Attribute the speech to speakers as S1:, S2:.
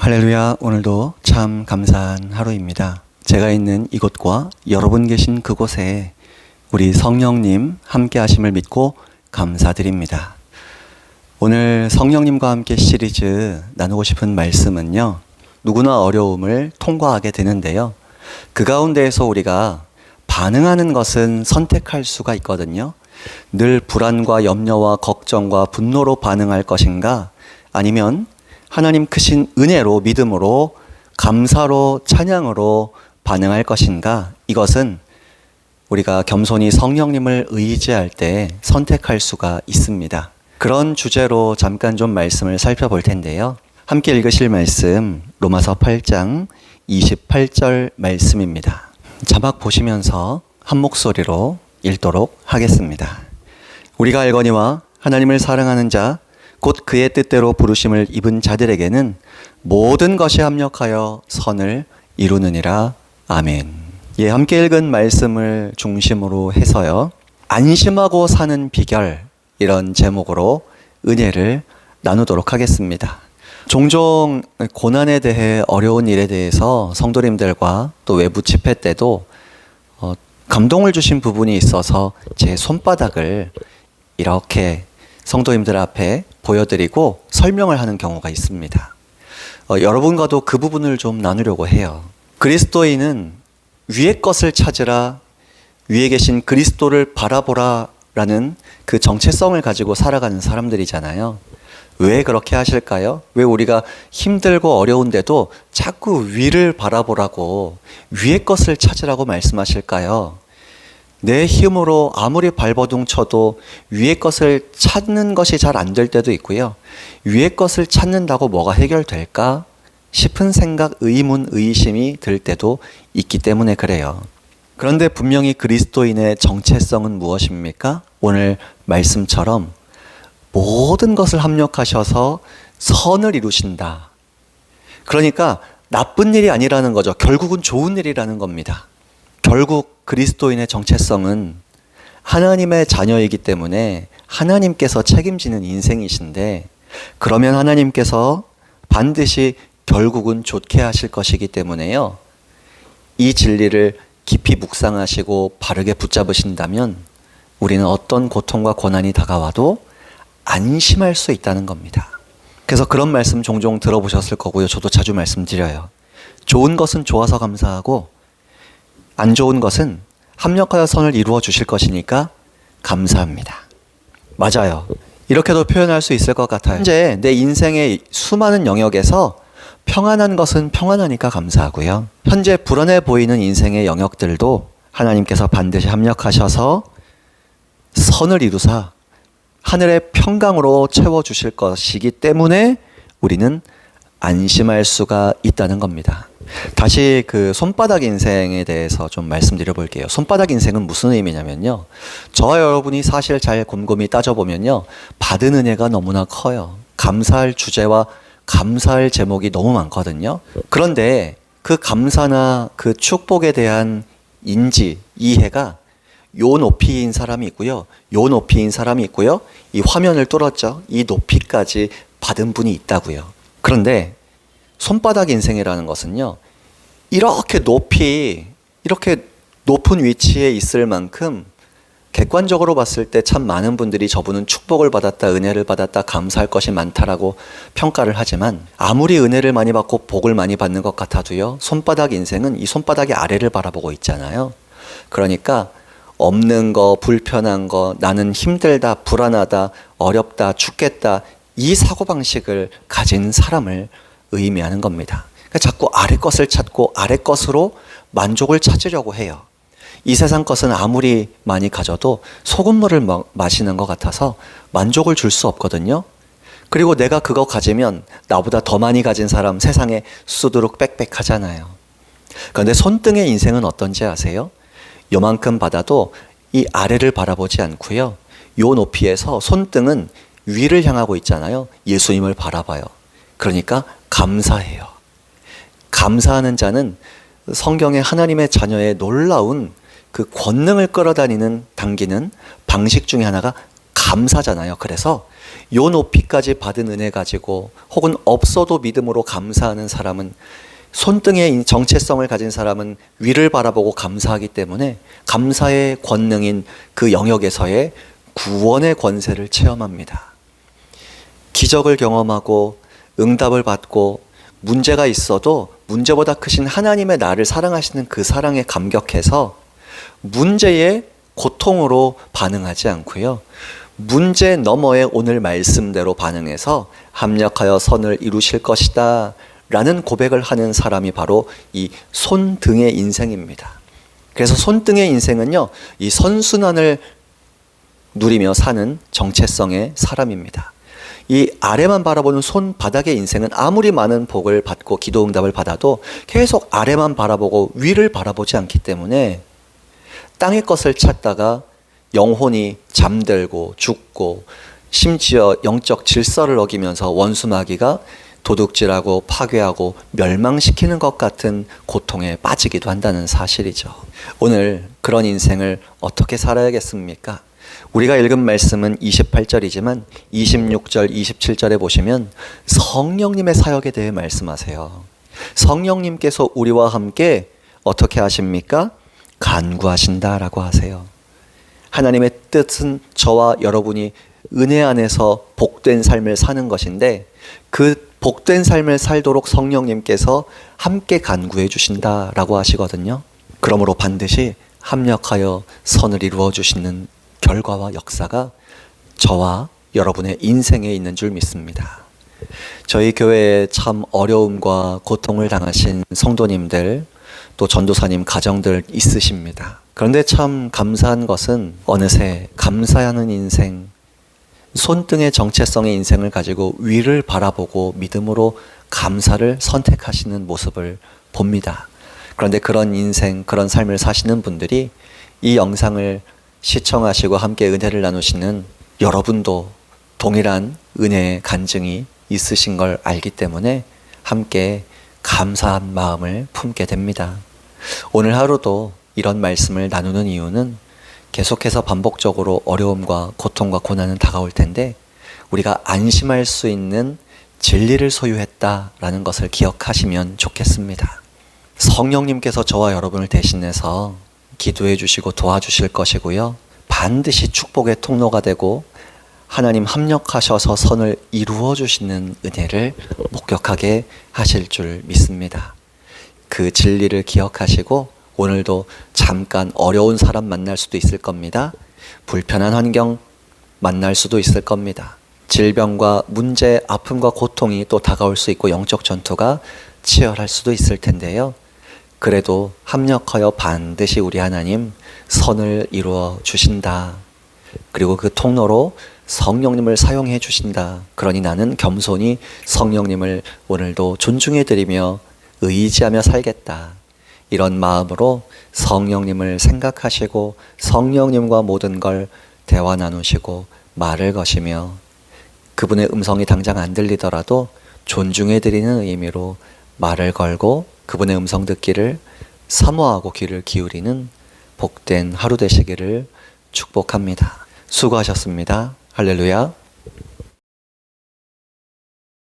S1: 할렐루야. 오늘도 참 감사한 하루입니다. 제가 있는 이곳과 여러분 계신 그곳에 우리 성령님 함께 하심을 믿고 감사드립니다. 오늘 성령님과 함께 시리즈 나누고 싶은 말씀은요, 누구나 어려움을 통과하게 되는데요, 그 가운데에서 우리가 반응하는 것은 선택할 수가 있거든요. 늘 불안과 염려와 걱정과 분노로 반응할 것인가, 아니면 하나님 크신 은혜로, 믿음으로, 감사로, 찬양으로 반응할 것인가, 이것은 우리가 겸손히 성령님을 의지할 때 선택할 수가 있습니다. 그런 주제로 잠깐 좀 말씀을 살펴볼 텐데요. 함께 읽으실 말씀 로마서 8장 28절 말씀입니다. 자막 보시면서 한 목소리로 읽도록 하겠습니다. 우리가 알거니와 하나님을 사랑하는 자 곧 그의 뜻대로 부르심을 입은 자들에게는 모든 것이 합력하여 선을 이루느니라. 아멘. 예, 함께 읽은 말씀을 중심으로 해서요, 안심하고 사는 비결, 이런 제목으로 은혜를 나누도록 하겠습니다. 종종 고난에 대해, 어려운 일에 대해서 성도님들과 또 외부 집회 때도 감동을 주신 부분이 있어서 제 손바닥을 이렇게 성도님들 앞에 보여드리고 설명을 하는 경우가 있습니다. 여러분과도 그 부분을 좀 나누려고 해요. 그리스도인은 위의 것을 찾으라, 위에 계신 그리스도를 바라보라 라는 그 정체성을 가지고 살아가는 사람들이잖아요. 왜 그렇게 하실까요? 왜 우리가 힘들고 어려운데도 자꾸 위를 바라보라고, 위의 것을 찾으라고 말씀하실까요? 내 힘으로 아무리 발버둥 쳐도 위의 것을 찾는 것이 잘 안 될 때도 있고요. 위의 것을 찾는다고 뭐가 해결될까 싶은 생각, 의문, 의심이 들 때도 있기 때문에 그래요. 그런데 분명히 그리스도인의 정체성은 무엇입니까? 오늘 말씀처럼 모든 것을 합력하셔서 선을 이루신다. 그러니까 나쁜 일이 아니라는 거죠. 결국은 좋은 일이라는 겁니다. 결국 그리스도인의 정체성은 하나님의 자녀이기 때문에 하나님께서 책임지는 인생이신데, 그러면 하나님께서 반드시 결국은 좋게 하실 것이기 때문에요, 이 진리를 깊이 묵상하시고 바르게 붙잡으신다면 우리는 어떤 고통과 고난이 다가와도 안심할 수 있다는 겁니다. 그래서 그런 말씀 종종 들어보셨을 거고요. 저도 자주 말씀드려요. 좋은 것은 좋아서 감사하고 안 좋은 것은 합력하여 선을 이루어 주실 것이니까 감사합니다. 맞아요. 이렇게도 표현할 수 있을 것 같아요. 현재 내 인생의 수많은 영역에서 평안한 것은 평안하니까 감사하고요. 현재 불안해 보이는 인생의 영역들도 하나님께서 반드시 합력하셔서 선을 이루사 하늘의 평강으로 채워주실 것이기 때문에 우리는 안심할 수가 있다는 겁니다. 다시 그 손바닥 인생에 대해서 좀 말씀드려 볼게요. 손바닥 인생은 무슨 의미냐면요, 저와 여러분이 사실 잘 곰곰이 따져보면요, 받은 은혜가 너무나 커요. 감사할 주제와 감사할 제목이 너무 많거든요. 그런데 그 감사나 그 축복에 대한 인지, 이해가 요 높이인 사람이 있고요, 요 높이인 사람이 있고요, 이 화면을 뚫었죠, 이 높이까지 받은 분이 있다고요. 그런데 손바닥 인생이라는 것은요, 이렇게 높은 위치에 있을 만큼 객관적으로 봤을 때 참 많은 분들이 저분은 축복을 받았다, 은혜를 받았다, 감사할 것이 많다라고 평가를 하지만, 아무리 은혜를 많이 받고 복을 많이 받는 것 같아도요, 손바닥 인생은 이 손바닥의 아래를 바라보고 있잖아요. 그러니까 없는 거, 불편한 거, 나는 힘들다, 불안하다, 어렵다, 죽겠다, 이 사고방식을 가진 사람을 의미하는 겁니다. 그러니까 자꾸 아래 것을 찾고 아래 것으로 만족을 찾으려고 해요. 이 세상 것은 아무리 많이 가져도 소금물을 마시는 것 같아서 만족을 줄 수 없거든요. 그리고 내가 그거 가지면 나보다 더 많이 가진 사람 세상에 수두룩 빽빽하잖아요. 그런데 손등의 인생은 어떤지 아세요? 요만큼 받아도 이 아래를 바라보지 않고요, 요 높이에서 손등은 위를 향하고 있잖아요. 예수님을 바라봐요. 그러니까 감사해요. 감사하는 자는 성경의 하나님의 자녀의 놀라운 그 권능을 끌어다니는, 당기는 방식 중에 하나가 감사잖아요. 그래서 요 높이까지 받은 은혜 가지고 혹은 없어도 믿음으로 감사하는 사람은, 손등의 정체성을 가진 사람은 위를 바라보고 감사하기 때문에 감사의 권능인 그 영역에서의 구원의 권세를 체험합니다. 기적을 경험하고 응답을 받고 문제가 있어도 문제보다 크신 하나님의 나를 사랑하시는 그 사랑에 감격해서 문제의 고통으로 반응하지 않고요, 문제 너머의 오늘 말씀대로 반응해서 합력하여 선을 이루실 것이다 라는 고백을 하는 사람이 바로 이 손등의 인생입니다. 그래서 손등의 인생은요, 이 선순환을 누리며 사는 정체성의 사람입니다. 이 아래만 바라보는 손바닥의 인생은 아무리 많은 복을 받고 기도 응답을 받아도 계속 아래만 바라보고 위를 바라보지 않기 때문에 땅의 것을 찾다가 영혼이 잠들고 죽고 심지어 영적 질서를 어기면서 원수 마귀가 도둑질하고 파괴하고 멸망시키는 것 같은 고통에 빠지기도 한다는 사실이죠. 오늘 그런 인생을 어떻게 살아야겠습니까? 우리가 읽은 말씀은 28절이지만 26절, 27절에 보시면 성령님의 사역에 대해 말씀하세요. 성령님께서 우리와 함께 어떻게 하십니까? 간구하신다라고 하세요. 하나님의 뜻은 저와 여러분이 은혜 안에서 복된 삶을 사는 것인데, 그 복된 삶을 살도록 성령님께서 함께 간구해 주신다라고 하시거든요. 그러므로 반드시 합력하여 선을 이루어 주시는 결과와 역사가 저와 여러분의 인생에 있는 줄 믿습니다. 저희 교회에 참 어려움과 고통을 당하신 성도님들, 또 전도사님 가정들 있으십니다. 그런데 참 감사한 것은 어느새 감사하는 인생, 손등의 정체성의 인생을 가지고 위를 바라보고 믿음으로 감사를 선택하시는 모습을 봅니다. 그런데 그런 인생, 그런 삶을 사시는 분들이 이 영상을 시청하시고 함께 은혜를 나누시는 여러분도 동일한 은혜의 간증이 있으신 걸 알기 때문에 함께 감사한 마음을 품게 됩니다. 오늘 하루도 이런 말씀을 나누는 이유는 계속해서 반복적으로 어려움과 고통과 고난은 다가올 텐데 우리가 안심할 수 있는 진리를 소유했다라는 것을 기억하시면 좋겠습니다. 성령님께서 저와 여러분을 대신해서 기도해 주시고 도와주실 것이고요, 반드시 축복의 통로가 되고 하나님 합력하셔서 선을 이루어 주시는 은혜를 목격하게 하실 줄 믿습니다. 그 진리를 기억하시고 오늘도 잠깐 어려운 사람 만날 수도 있을 겁니다. 불편한 환경 만날 수도 있을 겁니다. 질병과 문제, 아픔과 고통이 또 다가올 수 있고 영적 전투가 치열할 수도 있을 텐데요. 그래도 합력하여 반드시 우리 하나님 선을 이루어 주신다. 그리고 그 통로로 성령님을 사용해 주신다. 그러니 나는 겸손히 성령님을 오늘도 존중해 드리며 의지하며 살겠다. 이런 마음으로 성령님을 생각하시고 성령님과 모든 걸 대화 나누시고 말을 거시며 그분의 음성이 당장 안 들리더라도 존중해 드리는 의미로 말을 걸고 그분의 음성 듣기를 사모하고 귀를 기울이는 복된 하루 되시기를 축복합니다. 수고하셨습니다. 할렐루야.